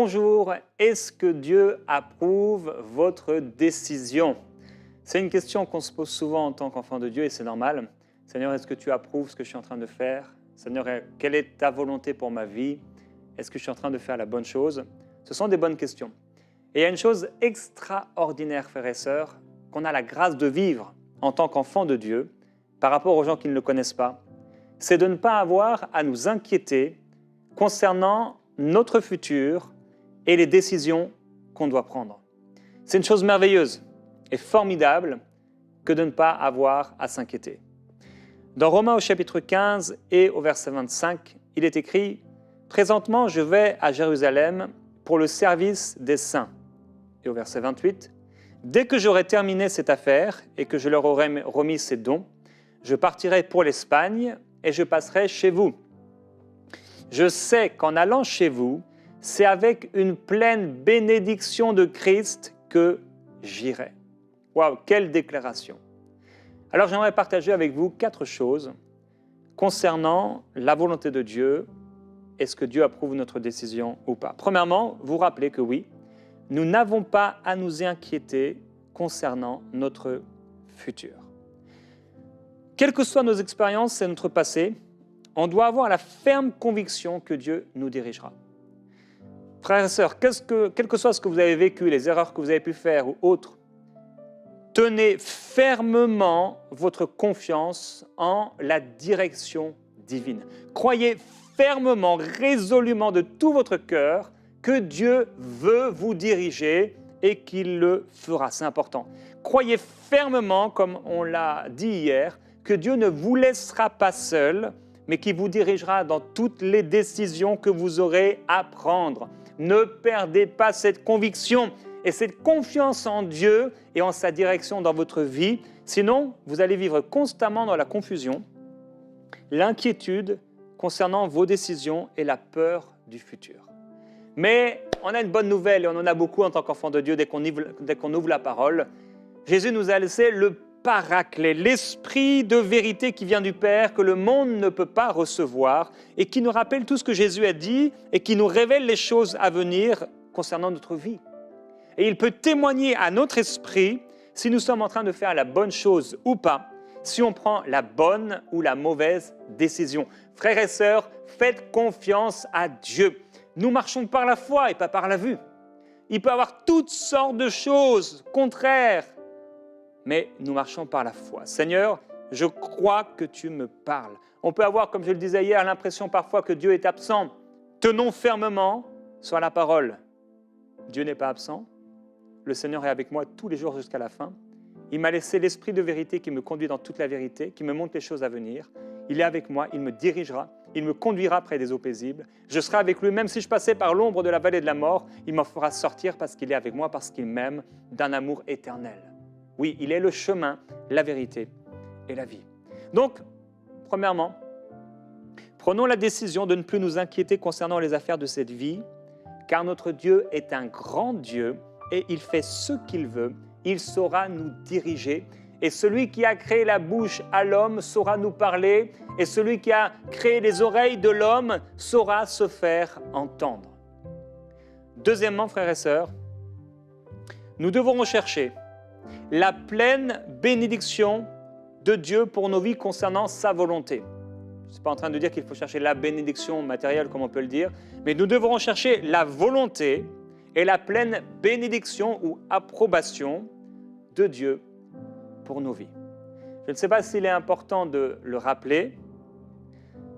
Bonjour, est-ce que Dieu approuve votre décision? C'est une question qu'on se pose souvent en tant qu'enfant de Dieu et c'est normal. Seigneur, est-ce que tu approuves ce que je suis en train de faire? Seigneur, quelle est ta volonté pour ma vie? Est-ce que je suis en train de faire la bonne chose? Ce sont des bonnes questions. Et il y a une chose extraordinaire, frères et sœurs, qu'on a la grâce de vivre en tant qu'enfant de Dieu par rapport aux gens qui ne le connaissent pas, c'est de ne pas avoir à nous inquiéter concernant notre futur et les décisions qu'on doit prendre. C'est une chose merveilleuse et formidable que de ne pas avoir à s'inquiéter. Dans Romains au chapitre 15 et au verset 25, il est écrit « Présentement, je vais à Jérusalem pour le service des saints. » Et au verset 28, « Dès que j'aurai terminé cette affaire et que je leur aurai remis ces dons, je partirai pour l'Espagne et je passerai chez vous. Je sais qu'en allant chez vous, c'est avec une pleine bénédiction de Christ que j'irai. » Waouh, quelle déclaration! Alors j'aimerais partager avec vous 4 choses concernant la volonté de Dieu. Est-ce que Dieu approuve notre décision ou pas? Premièrement, vous rappelez que oui, nous n'avons pas à nous inquiéter concernant notre futur. Quelles que soient nos expériences et notre passé, on doit avoir la ferme conviction que Dieu nous dirigera. Frères et sœurs, quel que soit ce que vous avez vécu, les erreurs que vous avez pu faire ou autres, tenez fermement votre confiance en la direction divine. Croyez fermement, résolument de tout votre cœur que Dieu veut vous diriger et qu'il le fera. C'est important. Croyez fermement, comme on l'a dit hier, que Dieu ne vous laissera pas seul, mais qu'il vous dirigera dans toutes les décisions que vous aurez à prendre. Ne perdez pas cette conviction et cette confiance en Dieu et en sa direction dans votre vie. Sinon, vous allez vivre constamment dans la confusion, l'inquiétude concernant vos décisions et la peur du futur. Mais on a une bonne nouvelle et on en a beaucoup en tant qu'enfant de Dieu dès qu'on ouvre la parole. Jésus nous a laissé le Paraclet, l'Esprit de vérité qui vient du Père, que le monde ne peut pas recevoir et qui nous rappelle tout ce que Jésus a dit et qui nous révèle les choses à venir concernant notre vie. Et il peut témoigner à notre esprit si nous sommes en train de faire la bonne chose ou pas, si on prend la bonne ou la mauvaise décision. Frères et sœurs, faites confiance à Dieu. Nous marchons par la foi et pas par la vue. Il peut y avoir toutes sortes de choses contraires, mais nous marchons par la foi. Seigneur, je crois que tu me parles. On peut avoir, comme je le disais hier, l'impression parfois que Dieu est absent. Tenons fermement sur la parole. Dieu n'est pas absent. Le Seigneur est avec moi tous les jours jusqu'à la fin. Il m'a laissé l'Esprit de vérité qui me conduit dans toute la vérité, qui me montre les choses à venir. Il est avec moi, il me dirigera, il me conduira près des eaux paisibles. Je serai avec lui, même si je passais par l'ombre de la vallée de la mort, il m'en fera sortir parce qu'il est avec moi, parce qu'il m'aime d'un amour éternel. Oui, il est le chemin, la vérité et la vie. Donc, premièrement, prenons la décision de ne plus nous inquiéter concernant les affaires de cette vie, car notre Dieu est un grand Dieu et il fait ce qu'il veut, il saura nous diriger. Et celui qui a créé la bouche à l'homme saura nous parler, et celui qui a créé les oreilles de l'homme saura se faire entendre. Deuxièmement, frères et sœurs, nous devons rechercher la pleine bénédiction de Dieu pour nos vies concernant sa volonté. Je ne suis pas en train de dire qu'il faut chercher la bénédiction matérielle, comme on peut le dire, mais nous devons chercher la volonté et la pleine bénédiction ou approbation de Dieu pour nos vies. Je ne sais pas s'il est important de le rappeler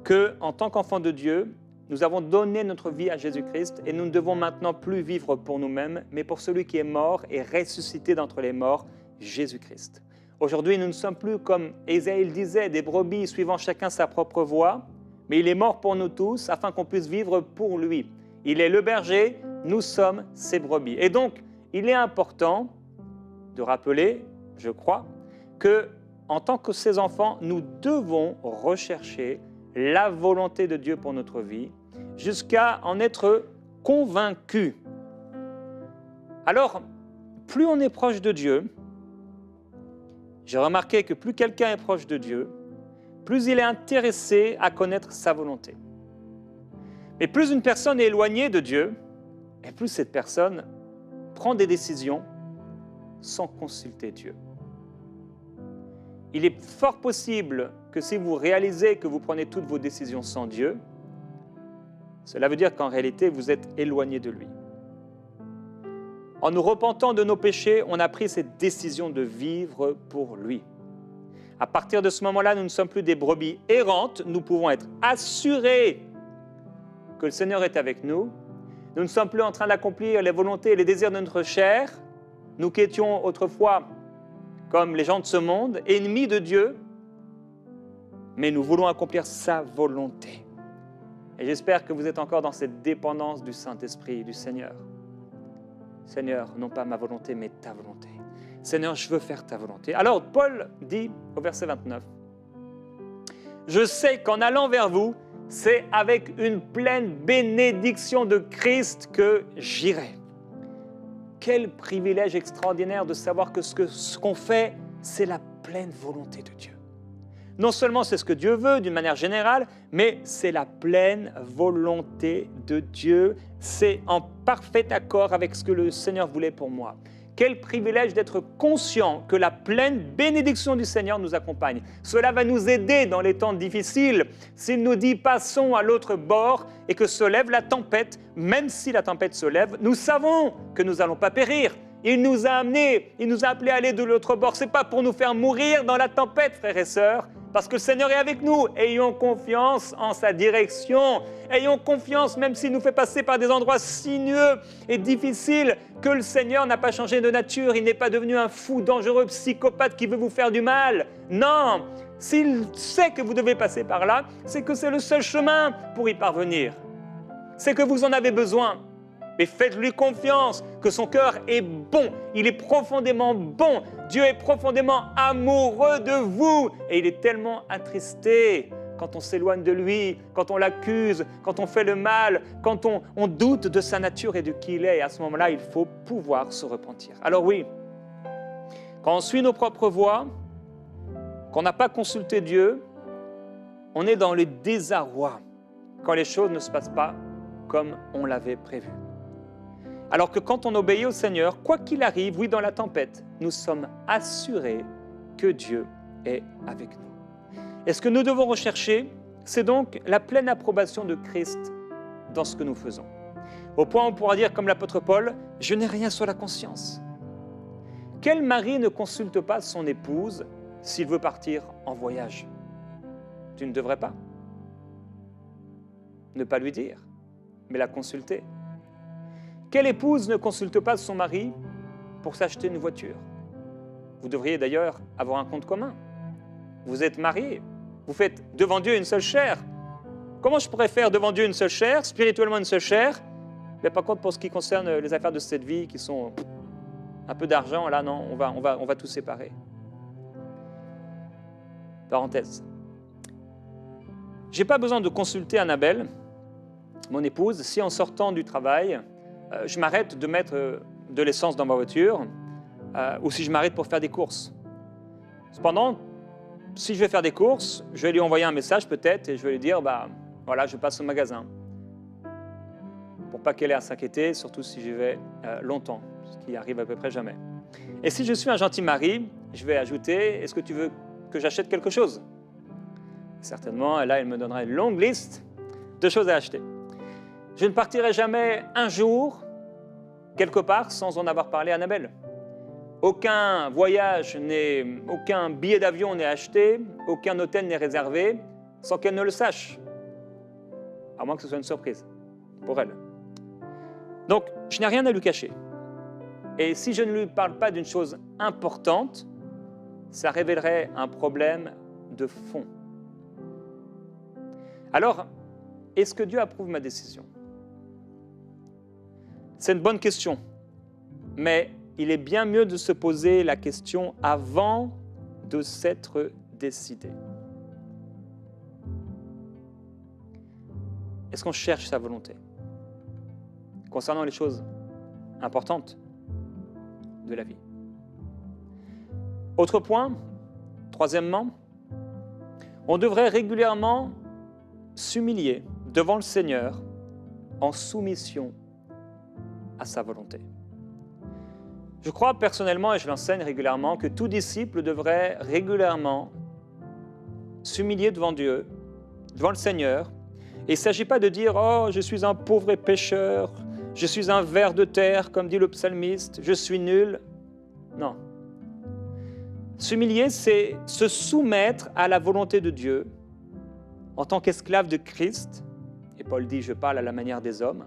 qu'en tant qu'enfants de Dieu, nous avons donné notre vie à Jésus-Christ et nous ne devons maintenant plus vivre pour nous-mêmes, mais pour celui qui est mort et ressuscité d'entre les morts, Jésus-Christ. Aujourd'hui, nous ne sommes plus, comme Ésaïe le disait, des brebis suivant chacun sa propre voie, mais il est mort pour nous tous afin qu'on puisse vivre pour lui. Il est le berger, nous sommes ses brebis. Et donc, il est important de rappeler, je crois, que en tant que ses enfants, nous devons rechercher la volonté de Dieu pour notre vie, jusqu'à en être convaincus. Alors, plus on est proche de Dieu, j'ai remarqué que plus quelqu'un est proche de Dieu, plus il est intéressé à connaître sa volonté. Mais plus une personne est éloignée de Dieu, et plus cette personne prend des décisions sans consulter Dieu. Il est fort possible que si vous réalisez que vous prenez toutes vos décisions sans Dieu, cela veut dire qu'en réalité, vous êtes éloigné de lui. En nous repentant de nos péchés, on a pris cette décision de vivre pour lui. À partir de ce moment-là, nous ne sommes plus des brebis errantes, nous pouvons être assurés que le Seigneur est avec nous. Nous ne sommes plus en train d'accomplir les volontés et les désirs de notre chair, nous qui étions autrefois comme les gens de ce monde, ennemis de Dieu, mais nous voulons accomplir sa volonté. Et j'espère que vous êtes encore dans cette dépendance du Saint-Esprit, du Seigneur. Seigneur, non pas ma volonté, mais ta volonté. Seigneur, je veux faire ta volonté. Alors, Paul dit au verset 29, « Je sais qu'en allant vers vous, c'est avec une pleine bénédiction de Christ que j'irai. » Quel privilège extraordinaire de savoir que ce qu'on fait, c'est la pleine volonté de Dieu. Non seulement c'est ce que Dieu veut d'une manière générale, mais c'est la pleine volonté de Dieu. C'est en parfait accord avec ce que le Seigneur voulait pour moi. Quel privilège d'être conscient que la pleine bénédiction du Seigneur nous accompagne. Cela va nous aider dans les temps difficiles. S'il nous dit « passons à l'autre bord » et que se lève la tempête, même si la tempête se lève, nous savons que nous n'allons pas périr. Il nous a amenés, il nous a appelés à aller de l'autre bord. Ce n'est pas pour nous faire mourir dans la tempête, frères et sœurs, parce que le Seigneur est avec nous. Ayons confiance en sa direction. Ayons confiance, même s'il nous fait passer par des endroits sinueux et difficiles, que le Seigneur n'a pas changé de nature. Il n'est pas devenu un fou, dangereux, psychopathe qui veut vous faire du mal. Non, s'il sait que vous devez passer par là, c'est que c'est le seul chemin pour y parvenir. C'est que vous en avez besoin. Mais faites-lui confiance, que son cœur est bon, il est profondément bon. Dieu est profondément amoureux de vous et il est tellement attristé quand on s'éloigne de lui, quand on l'accuse, quand on fait le mal, quand on doute de sa nature et de qui il est. Et à ce moment-là, il faut pouvoir se repentir. Alors oui, quand on suit nos propres voies, qu'on n'a pas consulté Dieu, on est dans le désarroi quand les choses ne se passent pas comme on l'avait prévu. Alors que quand on obéit au Seigneur, quoi qu'il arrive, oui, dans la tempête, nous sommes assurés que Dieu est avec nous. Et ce que nous devons rechercher, c'est donc la pleine approbation de Christ dans ce que nous faisons. Au point où on pourra dire, comme l'apôtre Paul, « Je n'ai rien sur la conscience ». Quel mari ne consulte pas son épouse s'il veut partir en voyage? Tu ne devrais pas. Ne pas lui dire, mais la consulter. Quelle épouse ne consulte pas son mari pour s'acheter une voiture? Vous devriez d'ailleurs avoir un compte commun. Vous êtes mariés, vous faites devant Dieu une seule chair. Comment je pourrais faire devant Dieu une seule chair, spirituellement une seule chair? Mais par contre, pour ce qui concerne les affaires de cette vie qui sont un peu d'argent, là non, on va tout séparer. Parenthèse. Je n'ai pas besoin de consulter Annabelle, mon épouse, si en sortant du travail, je m'arrête de mettre de l'essence dans ma voiture ou si je m'arrête pour faire des courses. Cependant, si je vais faire des courses, je vais lui envoyer un message peut-être et je vais lui dire, voilà, je passe au magasin. Pour pas qu'elle ait à s'inquiéter, surtout si j'y vais longtemps, ce qui arrive à peu près jamais. Et si je suis un gentil mari, je vais ajouter, est-ce que tu veux que j'achète quelque chose? Certainement, là, elle me donnera une longue liste de choses à acheter. Je ne partirai jamais un jour, quelque part, sans en avoir parlé à Annabelle. Aucun voyage, aucun billet d'avion n'est acheté, aucun hôtel n'est réservé, sans qu'elle ne le sache. À moins que ce soit une surprise pour elle. Donc, je n'ai rien à lui cacher. Et si je ne lui parle pas d'une chose importante, ça révélerait un problème de fond. Alors, est-ce que Dieu approuve ma décision? C'est une bonne question, mais il est bien mieux de se poser la question avant de s'être décidé. Est-ce qu'on cherche sa volonté concernant les choses importantes de la vie? Autre point, troisièmement, on devrait régulièrement s'humilier devant le Seigneur en soumission à sa volonté. Je crois personnellement, et je l'enseigne régulièrement, que tout disciple devrait régulièrement s'humilier devant Dieu, devant le Seigneur. Et il ne s'agit pas de dire « Oh, je suis un pauvre et pécheur, je suis un ver de terre, comme dit le psalmiste, je suis nul. » Non. S'humilier, c'est se soumettre à la volonté de Dieu en tant qu'esclave de Christ. Et Paul dit « Je parle à la manière des hommes ».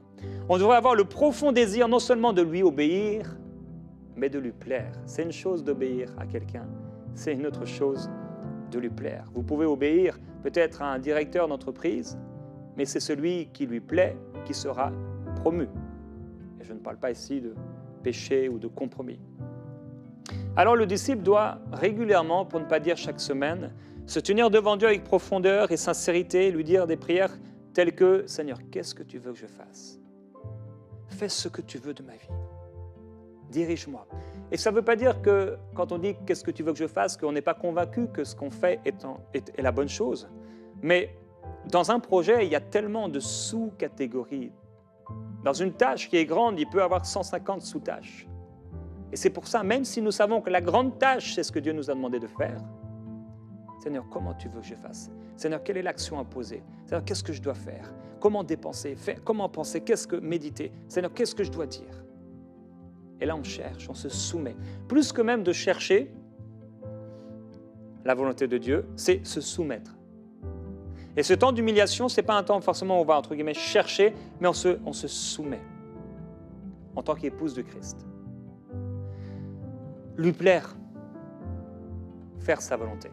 On devrait avoir le profond désir non seulement de lui obéir, mais de lui plaire. C'est une chose d'obéir à quelqu'un, c'est une autre chose de lui plaire. Vous pouvez obéir peut-être à un directeur d'entreprise, mais c'est celui qui lui plaît qui sera promu. Et je ne parle pas ici de péché ou de compromis. Alors le disciple doit régulièrement, pour ne pas dire chaque semaine, se tenir devant Dieu avec profondeur et sincérité, lui dire des prières telles que « Seigneur, qu'est-ce que tu veux que je fasse ? Fais ce que tu veux de ma vie. Dirige-moi. » Et ça ne veut pas dire que quand on dit « qu'est-ce que tu veux que je fasse ?» qu'on n'est pas convaincu que ce qu'on fait est la bonne chose. Mais dans un projet, il y a tellement de sous-catégories. Dans une tâche qui est grande, il peut y avoir 150 sous-tâches. Et c'est pour ça, même si nous savons que la grande tâche, c'est ce que Dieu nous a demandé de faire, Seigneur, comment tu veux que je fasse ? Seigneur, quelle est l'action à poser ? Seigneur, qu'est-ce que je dois faire ? Comment dépenser ? Comment penser ? Qu'est-ce que méditer ? Seigneur, qu'est-ce que je dois dire ? Et là, on cherche, on se soumet. Plus que même de chercher la volonté de Dieu, c'est se soumettre. Et ce temps d'humiliation, ce n'est pas un temps forcément où on va, entre guillemets, chercher, mais on se soumet en tant qu'épouse de Christ. Lui plaire, faire sa volonté.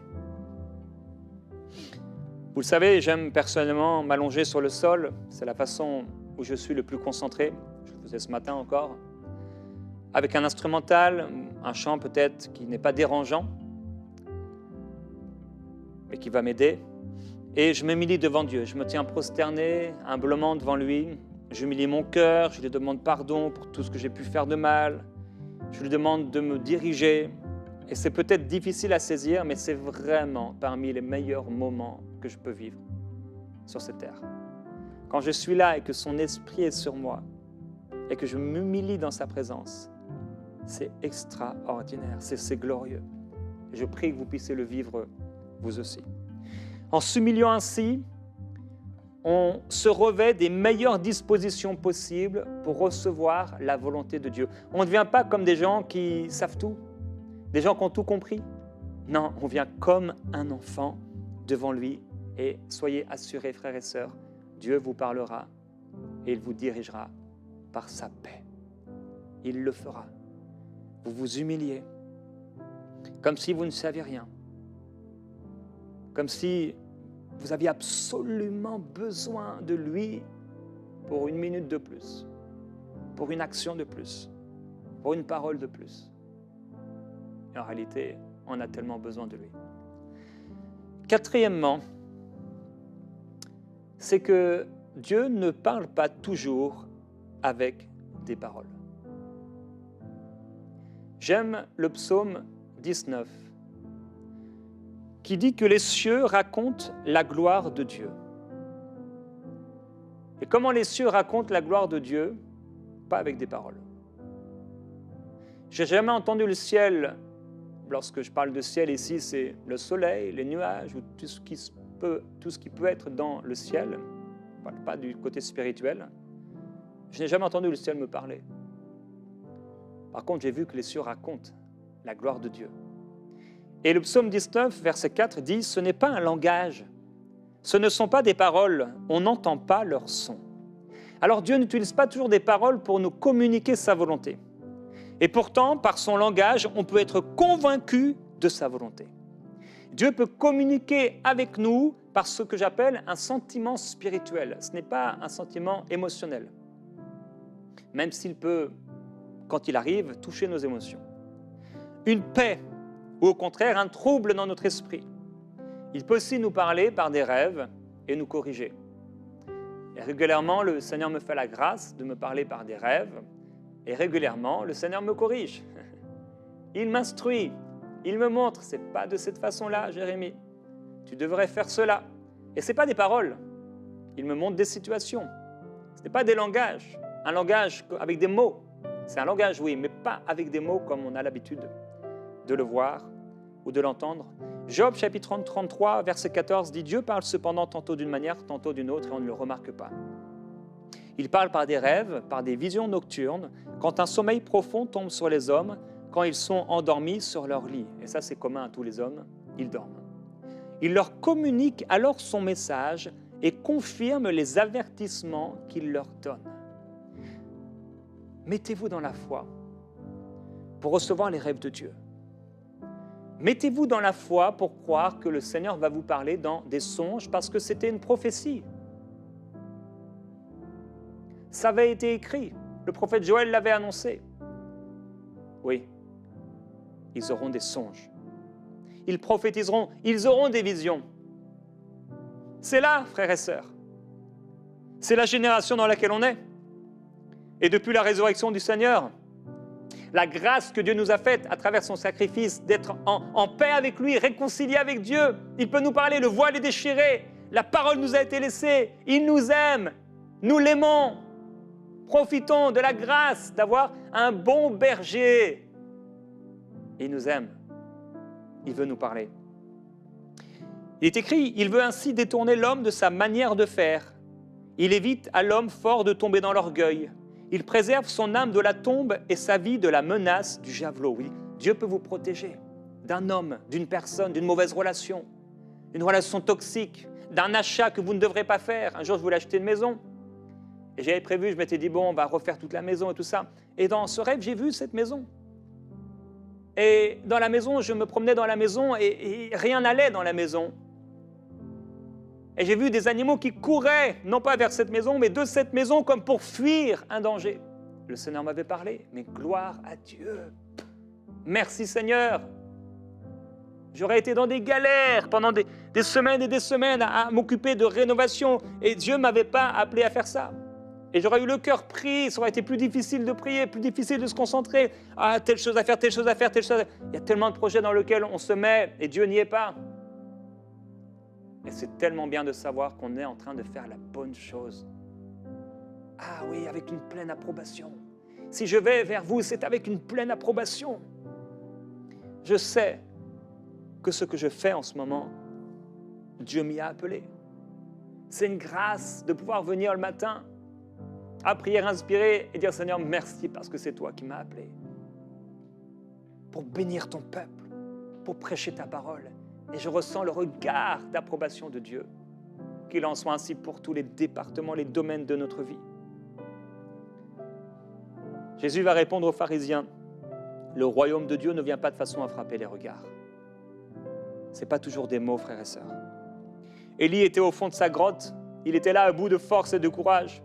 Vous le savez, j'aime personnellement m'allonger sur le sol. C'est la façon où je suis le plus concentré. Je le faisais ce matin encore. Avec un instrumental, un chant peut-être qui n'est pas dérangeant, mais qui va m'aider. Et je m'humilie devant Dieu. Je me tiens prosterné, humblement devant lui. J'humilie mon cœur, je lui demande pardon pour tout ce que j'ai pu faire de mal. Je lui demande de me diriger. Et c'est peut-être difficile à saisir, mais c'est vraiment parmi les meilleurs moments que je peux vivre sur cette terre. Quand je suis là et que son esprit est sur moi et que je m'humilie dans sa présence, c'est extraordinaire, c'est glorieux. Et je prie que vous puissiez le vivre vous aussi. En s'humiliant ainsi, on se revêt des meilleures dispositions possibles pour recevoir la volonté de Dieu. On ne devient pas comme des gens qui savent tout, des gens qui ont tout compris. Non, on vient comme un enfant devant lui et soyez assurés, frères et sœurs, Dieu vous parlera et il vous dirigera par sa paix. Il le fera. Vous vous humiliez, comme si vous ne saviez rien, comme si vous aviez absolument besoin de lui pour une minute de plus, pour une action de plus, pour une parole de plus. Et en réalité, on a tellement besoin de lui. Quatrièmement, c'est que Dieu ne parle pas toujours avec des paroles. J'aime le psaume 19, qui dit que les cieux racontent la gloire de Dieu. Et comment les cieux racontent la gloire de Dieu ? Pas avec des paroles. Je n'ai jamais entendu le ciel, lorsque je parle de ciel ici, c'est le soleil, les nuages, ou tout ce qui peut être dans le ciel. Je ne parle pas du côté spirituel. Je n'ai jamais entendu le ciel me parler. Par contre, j'ai vu que les cieux racontent la gloire de Dieu. Et le psaume 19, verset 4 dit « Ce n'est pas un langage, ce ne sont pas des paroles, on n'entend pas leur son. » Alors Dieu n'utilise pas toujours des paroles pour nous communiquer sa volonté. Et pourtant, par son langage, on peut être convaincu de sa volonté. Dieu peut communiquer avec nous par ce que j'appelle un sentiment spirituel. Ce n'est pas un sentiment émotionnel, même s'il peut, quand il arrive, toucher nos émotions. Une paix, ou au contraire un trouble dans notre esprit. Il peut aussi nous parler par des rêves et nous corriger. Et régulièrement, le Seigneur me fait la grâce de me parler par des rêves, et régulièrement, le Seigneur me corrige. Il m'instruit, il me montre, c'est pas de cette façon-là, Jérémie. Tu devrais faire cela. Et ce n'est pas des paroles. Il me montre des situations. Ce n'est pas des langages, un langage avec des mots. C'est un langage, oui, mais pas avec des mots comme on a l'habitude de le voir ou de l'entendre. Job, chapitre 33, verset 14, dit « Dieu parle cependant tantôt d'une manière, tantôt d'une autre, et on ne le remarque pas. Il parle par des rêves, par des visions nocturnes, quand un sommeil profond tombe sur les hommes, quand ils sont endormis sur leur lit. » Et ça, c'est commun à tous les hommes, ils dorment. Il leur communique alors son message et confirme les avertissements qu'il leur donne. Mettez-vous dans la foi pour recevoir les rêves de Dieu. Mettez-vous dans la foi pour croire que le Seigneur va vous parler dans des songes parce que c'était une prophétie. Ça avait été écrit. Le prophète Joël l'avait annoncé. Oui, ils auront des songes. Ils prophétiseront, ils auront des visions. C'est là, frères et sœurs. C'est la génération dans laquelle on est. Et depuis la résurrection du Seigneur, la grâce que Dieu nous a faite à travers son sacrifice, d'être en paix avec lui, réconcilié avec Dieu. Il peut nous parler, le voile est déchiré, la parole nous a été laissée, il nous aime, nous l'aimons. Profitons de la grâce d'avoir un bon berger. Il nous aime, il veut nous parler. Il est écrit, il veut ainsi détourner l'homme de sa manière de faire. Il évite à l'homme fort de tomber dans l'orgueil. Il préserve son âme de la tombe et sa vie de la menace du javelot. Oui, Dieu peut vous protéger d'un homme, d'une personne, d'une mauvaise relation, d'une relation toxique, d'un achat que vous ne devrez pas faire. Un jour, je voulais acheter une maison et j'avais prévu, je m'étais dit, bon, on va refaire toute la maison et tout ça. Et dans ce rêve, j'ai vu cette maison. Et dans la maison, je me promenais dans la maison et rien n'allait dans la maison. Et j'ai vu des animaux qui couraient, non pas vers cette maison, mais de cette maison comme pour fuir un danger. Le Seigneur m'avait parlé, mais gloire à Dieu. Merci Seigneur. J'aurais été dans des galères pendant des semaines et des semaines à m'occuper de rénovation et Dieu ne m'avait pas appelé à faire ça. Et j'aurais eu le cœur pris, ça aurait été plus difficile de prier, plus difficile de se concentrer. Ah, telle chose à faire, telle chose à faire, telle chose à faire. Il y a tellement de projets dans lesquels on se met et Dieu n'y est pas. Et c'est tellement bien de savoir qu'on est en train de faire la bonne chose. Ah oui, avec une pleine approbation. Si je vais vers vous, c'est avec une pleine approbation. Je sais que ce que je fais en ce moment, Dieu m'y a appelé. C'est une grâce de pouvoir venir le matin à prière inspirée et dire Seigneur, merci parce que c'est toi qui m'as appelé. Pour bénir ton peuple, pour prêcher ta parole. Et je ressens le regard d'approbation de Dieu. Qu'il en soit ainsi pour tous les départements, les domaines de notre vie. Jésus va répondre aux pharisiens, le royaume de Dieu ne vient pas de façon à frapper les regards. Ce n'est pas toujours des mots, frères et sœurs. Élie était au fond de sa grotte, il était là à bout de force et de courage.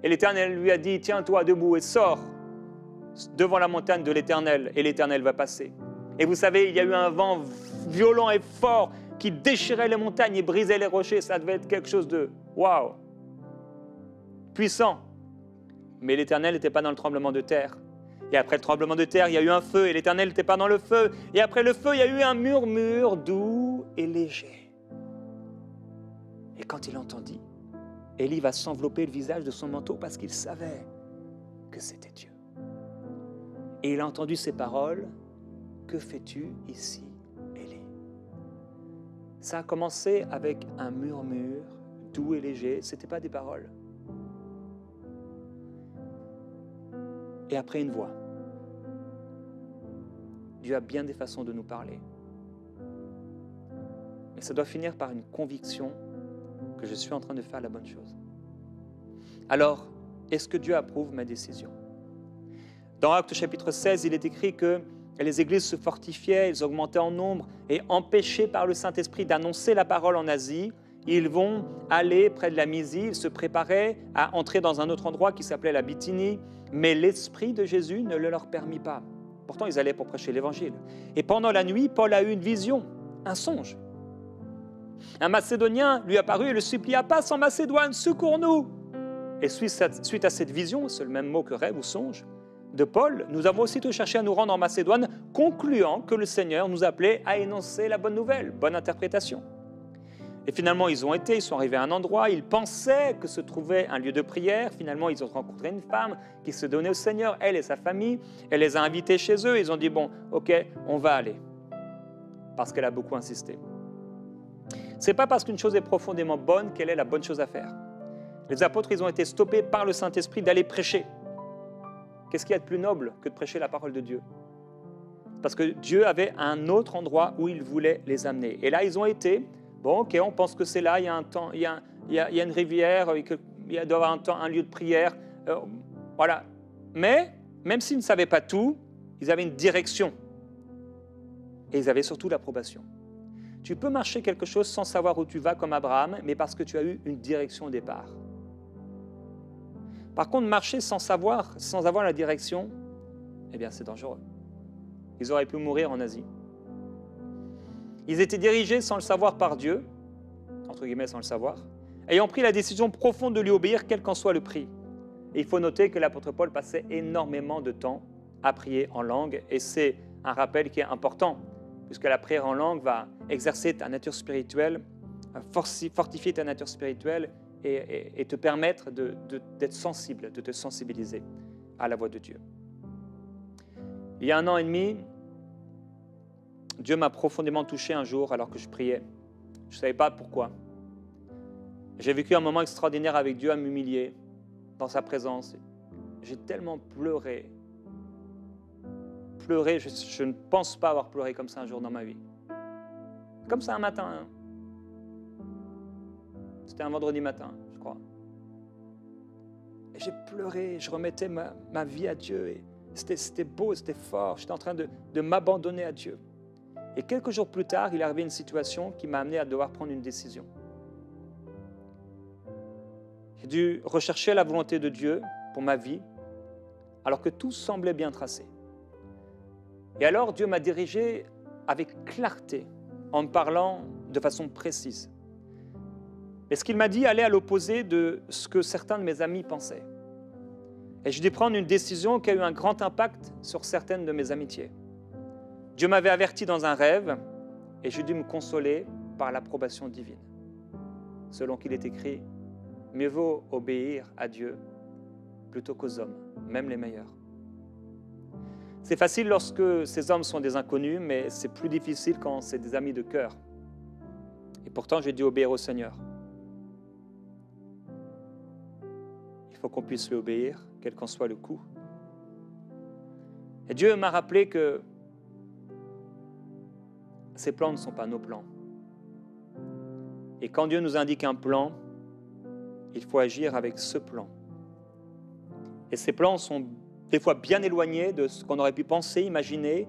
Et l'Éternel lui a dit, tiens-toi debout et sors devant la montagne de l'Éternel, et l'Éternel va passer. Et vous savez, il y a eu un vent violent et fort qui déchirait les montagnes et brisait les rochers. Ça devait être quelque chose de waouh, puissant. Mais l'Éternel n'était pas dans le tremblement de terre. Et après le tremblement de terre, il y a eu un feu et l'Éternel n'était pas dans le feu. Et après le feu, il y a eu un murmure doux et léger. Et quand il entendit, Élie va s'envelopper le visage de son manteau parce qu'il savait que c'était Dieu. Et il a entendu ces paroles. Que fais-tu ici, Élie? Ça a commencé avec un murmure doux et léger, ce n'était pas des paroles. Et après une voix. Dieu a bien des façons de nous parler. Mais ça doit finir par une conviction que je suis en train de faire la bonne chose. Alors, est-ce que Dieu approuve ma décision? Dans Actes chapitre 16, il est écrit que les églises se fortifiaient, elles augmentaient en nombre et empêchés par le Saint-Esprit d'annoncer la parole en Asie, ils vont aller près de la Mysie, ils se préparaient à entrer dans un autre endroit qui s'appelait la Bithynie, mais l'Esprit de Jésus ne le leur permit pas. Pourtant, ils allaient pour prêcher l'Évangile. Et pendant la nuit, Paul a eu une vision, un songe. Un Macédonien lui apparut et le supplia, passe en Macédoine, secours-nous. Et suite à cette vision, c'est le même mot que rêve ou songe, de Paul, nous avons aussitôt cherché à nous rendre en Macédoine, concluant que le Seigneur nous appelait à énoncer la bonne nouvelle, bonne interprétation. Et finalement, ils sont arrivés à un endroit, ils pensaient que se trouvait un lieu de prière. Finalement, ils ont rencontré une femme qui se donnait au Seigneur, elle et sa famille. Elle les a invités chez eux. Ils ont dit, bon, ok, on va aller. Parce qu'elle a beaucoup insisté. Ce n'est pas parce qu'une chose est profondément bonne qu'elle est la bonne chose à faire. Les apôtres, ils ont été stoppés par le Saint-Esprit d'aller prêcher. Qu'est-ce qu'il y a de plus noble que de prêcher la parole de Dieu? Parce que Dieu avait un autre endroit où il voulait les amener. Et là, ils ont été... Bon, ok, on pense que c'est là, il y a un temps, il y a une rivière, il doit y avoir un lieu de prière. Voilà. Mais, même s'ils ne savaient pas tout, ils avaient une direction. Et ils avaient surtout l'approbation. Tu peux marcher quelque chose sans savoir où tu vas comme Abraham, mais parce que tu as eu une direction au départ. Par contre, marcher sans avoir la direction, eh bien, c'est dangereux. Ils auraient pu mourir en Asie. Ils étaient dirigés sans le savoir par Dieu, entre guillemets sans le savoir, ayant pris la décision profonde de lui obéir, quel qu'en soit le prix. Et il faut noter que l'apôtre Paul passait énormément de temps à prier en langue, et c'est un rappel qui est important, puisque la prière en langue va exercer ta nature spirituelle, fortifier ta nature spirituelle et te permettre d'être sensible, de te sensibiliser à la voix de Dieu. Il y a 1 an et demi, Dieu m'a profondément touché un jour alors que je priais. Je ne savais pas pourquoi. J'ai vécu un moment extraordinaire avec Dieu à m'humilier dans sa présence. J'ai tellement pleuré. Je ne pense pas avoir pleuré comme ça un jour dans ma vie. Comme ça un matin. Hein. C'était un vendredi matin, je crois. Et j'ai pleuré, je remettais ma vie à Dieu. Et c'était beau, c'était fort. J'étais en train de m'abandonner à Dieu. Et quelques jours plus tard, il est arrivé une situation qui m'a amené à devoir prendre une décision. J'ai dû rechercher la volonté de Dieu pour ma vie, alors que tout semblait bien tracé. Et alors, Dieu m'a dirigé avec clarté, en me parlant de façon précise. Et ce qu'il m'a dit allait à l'opposé de ce que certains de mes amis pensaient. Et j'ai dû prendre une décision qui a eu un grand impact sur certaines de mes amitiés. Dieu m'avait averti dans un rêve et j'ai dû me consoler par l'approbation divine. Selon qu'il est écrit, mieux vaut obéir à Dieu plutôt qu'aux hommes, même les meilleurs. C'est facile lorsque ces hommes sont des inconnus, mais c'est plus difficile quand c'est des amis de cœur. Et pourtant, j'ai dû obéir au Seigneur. Il faut qu'on puisse lui obéir, quel qu'en soit le coût. Et Dieu m'a rappelé que ces plans ne sont pas nos plans. Et quand Dieu nous indique un plan, il faut agir avec ce plan. Et ces plans sont des fois bien éloignés de ce qu'on aurait pu penser, imaginer,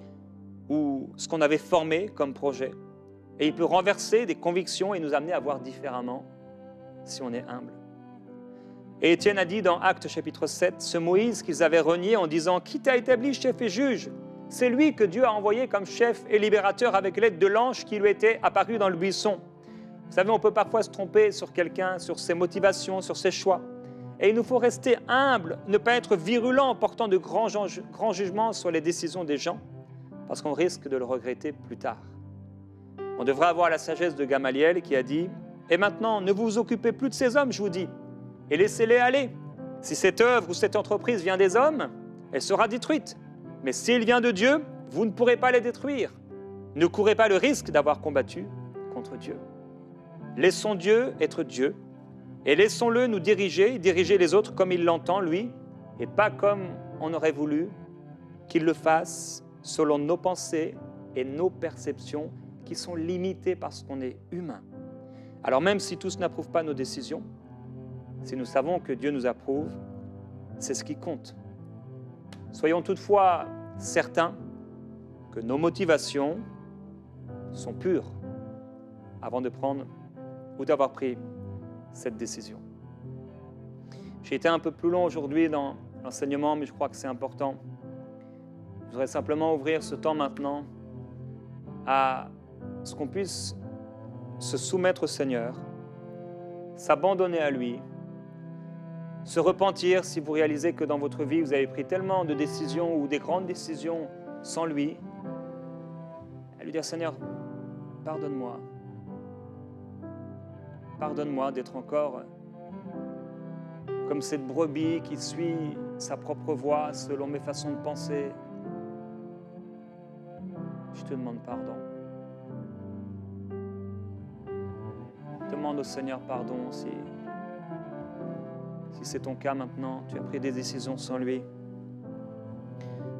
ou ce qu'on avait formé comme projet. Et il peut renverser des convictions et nous amener à voir différemment si on est humble. Et Étienne a dit dans Actes chapitre 7, ce Moïse qu'ils avaient renié en disant « Qui t'a établi chef et juge ?» C'est lui que Dieu a envoyé comme chef et libérateur avec l'aide de l'ange qui lui était apparu dans le buisson. Vous savez, on peut parfois se tromper sur quelqu'un, sur ses motivations, sur ses choix. Et il nous faut rester humble, ne pas être virulent en portant de grands jugements sur les décisions des gens, parce qu'on risque de le regretter plus tard. On devrait avoir la sagesse de Gamaliel qui a dit « Et maintenant, ne vous occupez plus de ces hommes, je vous dis, et laissez-les aller. Si cette œuvre ou cette entreprise vient des hommes, elle sera détruite. Mais s'il vient de Dieu, vous ne pourrez pas les détruire. Ne courez pas le risque d'avoir combattu contre Dieu. Laissons Dieu être Dieu et laissons-le nous diriger les autres comme il l'entend, lui, et pas comme on aurait voulu qu'il le fasse selon nos pensées et nos perceptions qui sont limitées parce qu'on est humain. Alors même si tous n'approuvent pas nos décisions, si nous savons que Dieu nous approuve, c'est ce qui compte. Soyons toutefois certains que nos motivations sont pures avant de prendre ou d'avoir pris cette décision. J'ai été un peu plus long aujourd'hui dans l'enseignement, mais je crois que c'est important. Je voudrais simplement ouvrir ce temps maintenant à ce qu'on puisse se soumettre au Seigneur, s'abandonner à lui, se repentir si vous réalisez que dans votre vie, vous avez pris tellement de décisions ou des grandes décisions sans lui, à lui dire « Seigneur, pardonne-moi. pardonne-moi d'être encore comme cette brebis qui suit sa propre voie selon mes façons de penser. Je te demande pardon. Demande au Seigneur pardon si c'est ton cas maintenant, tu as pris des décisions sans lui,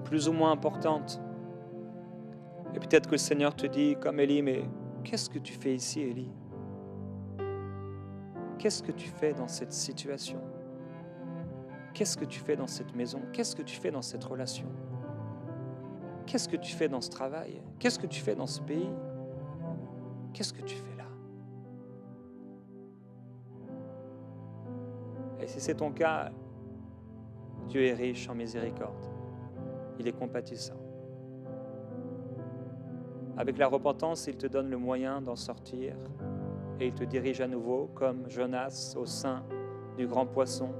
plus ou moins importantes. Et peut-être que le Seigneur te dit, comme Élie, mais qu'est-ce que tu fais ici, Élie? Qu'est-ce que tu fais dans cette situation? Qu'est-ce que tu fais dans cette maison? Qu'est-ce que tu fais dans cette relation? Qu'est-ce que tu fais dans ce travail? Qu'est-ce que tu fais dans ce pays? Qu'est-ce que tu fais là? Et si c'est ton cas, Dieu est riche en miséricorde. Il est compatissant. Avec la repentance, il te donne le moyen d'en sortir et il te dirige à nouveau, comme Jonas au sein du grand poisson,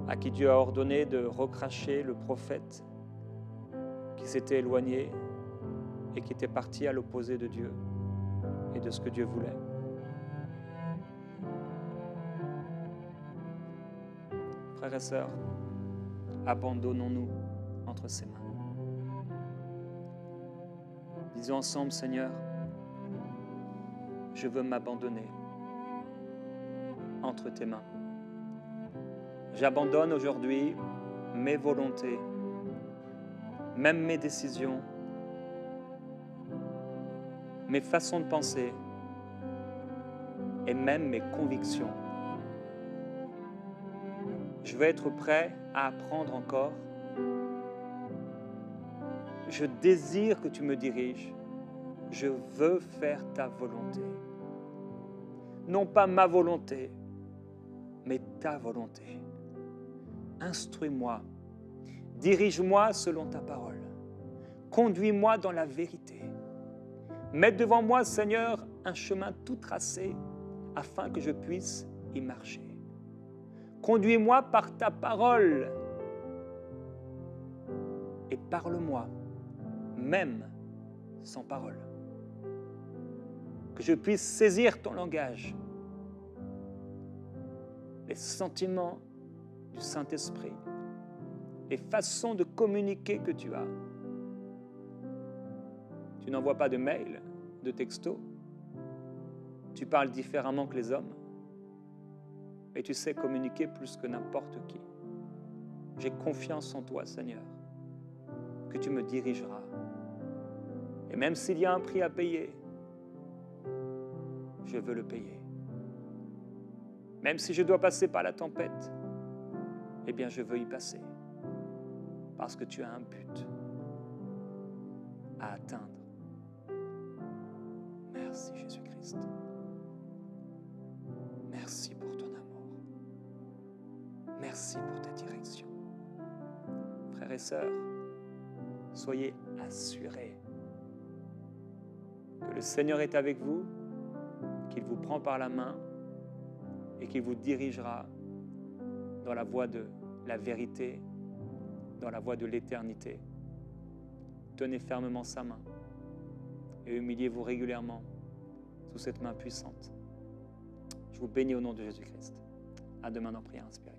à qui Dieu a ordonné de recracher le prophète qui s'était éloigné et qui était parti à l'opposé de Dieu et de ce que Dieu voulait. Frères et sœurs, abandonnons-nous entre ses mains. Disons ensemble, Seigneur, je veux m'abandonner entre tes mains. J'abandonne aujourd'hui mes volontés, même mes décisions, mes façons de penser et même mes convictions. Je veux être prêt à apprendre encore. Je désire que tu me diriges. Je veux faire ta volonté. Non pas ma volonté, mais ta volonté. Instruis-moi, dirige-moi selon ta parole. Conduis-moi dans la vérité. Mets devant moi, Seigneur, un chemin tout tracé afin que je puisse y marcher. Conduis-moi par ta parole et parle-moi, même sans parole. Que je puisse saisir ton langage, les sentiments du Saint-Esprit, les façons de communiquer que tu as. Tu n'envoies pas de mails, de textos. Tu parles différemment que les hommes. Et tu sais communiquer plus que n'importe qui. J'ai confiance en toi, Seigneur, que tu me dirigeras. Et même s'il y a un prix à payer, je veux le payer. Même si je dois passer par la tempête, eh bien je veux y passer. Parce que tu as un but à atteindre. Merci Jésus-Christ. Merci pour ton amour. Merci pour ta direction. Frères et sœurs, soyez assurés que le Seigneur est avec vous, qu'il vous prend par la main et qu'il vous dirigera dans la voie de la vérité, dans la voie de l'éternité. Tenez fermement sa main et humiliez-vous régulièrement sous cette main puissante. Je vous bénis au nom de Jésus-Christ. À demain dans Prière Inspirée.